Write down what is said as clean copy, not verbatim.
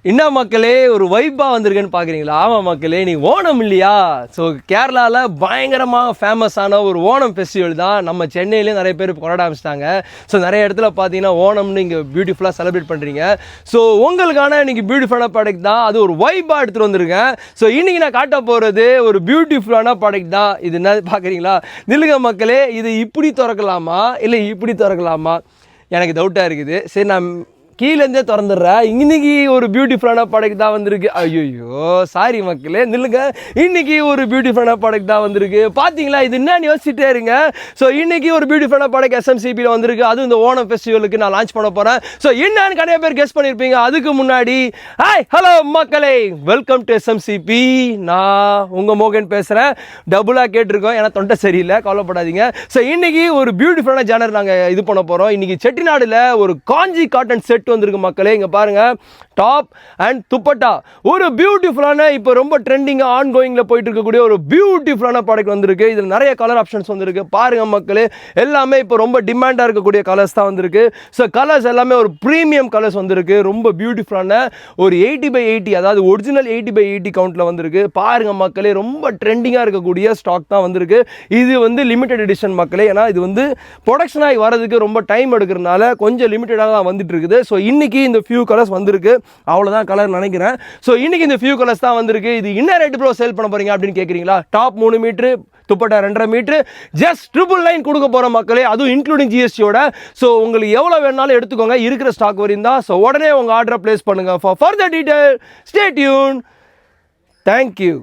என்ன மக்களே ஒரு வைப்பாக வந்திருக்குன்னு பார்க்குறீங்களா? ஆமாம் மக்களே, நீ ஓணம் இல்லையா? ஸோ கேரளாவில் பயங்கரமாக ஃபேமஸான ஒரு ஓணம் ஃபெஸ்டிவல் தான். நம்ம சென்னையிலேயே நிறைய பேர் கொண்டாட ஆரம்பிச்சிட்டாங்க. ஸோ நிறைய இடத்துல பார்த்தீங்கன்னா ஓணம்னு இங்கே பியூட்டிஃபுல்லாக செலிப்ரேட் பண்ணுறீங்க. ஸோ உங்களுக்கான இன்றைக்கி பியூட்டிஃபுல்லான ப்ராடக்ட் தான், அது ஒரு வைப்பாக எடுத்துகிட்டு வந்திருக்கேன். ஸோ இன்றைக்கி நான் காட்ட போகிறது ஒரு பியூட்டிஃபுல்லான ப்ராடக்ட் தான். இது என்ன பார்க்குறீங்களா? நில்லுங்க மக்களே, இது இப்படி திறக்கலாமா இல்லை இப்படி திறக்கலாமா? எனக்கு டவுட்டாக இருக்குது. சரி, நான் கீழேருந்தே திறந்துடுறேன். இன்னைக்கு ஒரு பியூட்டிஃபுல்லான ப்ராடக்ட் தான் வந்திருக்கு. ஐயோ சாரி மக்களே, நில்லுங்க. இன்னைக்கு ஒரு பியூட்டிஃபுல்லான ப்ராடக்ட் தான் வந்திருக்கு. பார்த்தீங்களா, இது என்னன்னு யோசிச்சுட்டே இருங்க. ஸோ இன்னைக்கு ஒரு பியூட்டிஃபுல்லான ப்ராடக்ட் எஸ்எம்சிபியில் வந்திருக்கு. அதுவும் இந்த ஓணம் ஃபெஸ்டிவலுக்கு நான் லான்ச் பண்ண போகிறேன். ஸோ என்னன்னு நிறைய பேர் கெஸ் பண்ணியிருப்பீங்க. அதுக்கு முன்னாடி ஹாய் ஹலோ மக்களே, வெல்கம் டு எஸ்எம்சிபி. நான் உங்கள் மோகன் பேசுகிறேன். டபுளாக கேட்டிருக்கோம், ஏன்னா தொண்டை சரியில்லை, கவலைப்படாதீங்க. ஸோ இன்னைக்கு ஒரு பியூட்டிஃபுல்லான ஜானர் நாங்கள் இது பண்ண போகிறோம். இன்னைக்கு செட்டிநாடில் ஒரு காஞ்சி காட்டன் செட் வந்திருக்கு மக்களே. இங்க பாருங்க, டாப் அண்ட் துப்பட்டா, ஒரு பியூட்டிஃபுல்லான இப்போ ரொம்ப ட்ரெண்டிங்காக ஆன் கோயிங்ல போயிட்டு இருக்கக்கூடிய ஒரு பியூட்டிஃபுல்லான ப்ராடக்ட் வந்திருக்கு. இதில் நிறைய கலர் ஆப்ஷன்ஸ் வந்திருக்கு. பாருங்க மக்களே, எல்லாமே இப்போ ரொம்ப டிமாண்டாக இருக்கக்கூடிய கலர்ஸ் தான் வந்திருக்கு. ஸோ கலர்ஸ் எல்லாமே ஒரு ப்ரீமியம் கலர்ஸ் வந்திருக்கு. ரொம்ப பியூட்டிஃபுல்லான ஒரு 80x80, அதாவது ஒரிஜினல் 80x80 கவுண்ட்ல வந்திருக்கு. பாருங்க மக்களே, ரொம்ப ட்ரெண்டிங்காக இருக்கக்கூடிய ஸ்டாக் தான் வந்திருக்கு. இது வந்து லிமிடெட் எடிஷன் மக்களே, ஏன்னா இது வந்து ப்ரொடக்ஷன் ஆகி வரதுக்கு ரொம்ப டைம் எடுக்கிறதுனால கொஞ்சம் லிமிட்டடாக தான் வந்துட்டு இருக்குது. ஸோ இன்னைக்கு இந்த ஃபியூ கலர்ஸ் வந்திருக்கு, அவ்வளோதான் கலர் நினைக்கிறேன். ஸோ இன்னைக்கு இந்த ஃபியூ கலர்ஸ் தான் வந்திருக்கு. இது என்ன ரேட் ப்ரோ சேல் பண்ண போறீங்க அப்படின்னு கேட்குறீங்களா? Top 3 metre, dupatta 2.5 metre, just 999 கொடுக்க போகிற மக்களே, அதுவும் இன்க்ளூடிங் ஜிஎஸ்டியோட. ஸோ உங்களுக்கு எவ்வளோ வேணாலும் எடுத்துக்கோங்க, இருக்கிற ஸ்டாக் வரையும் தான். ஸோ உடனே உங்கள் ஆர்டரை பிளேஸ் பண்ணுங்க. For further detail stay tune. Thank you.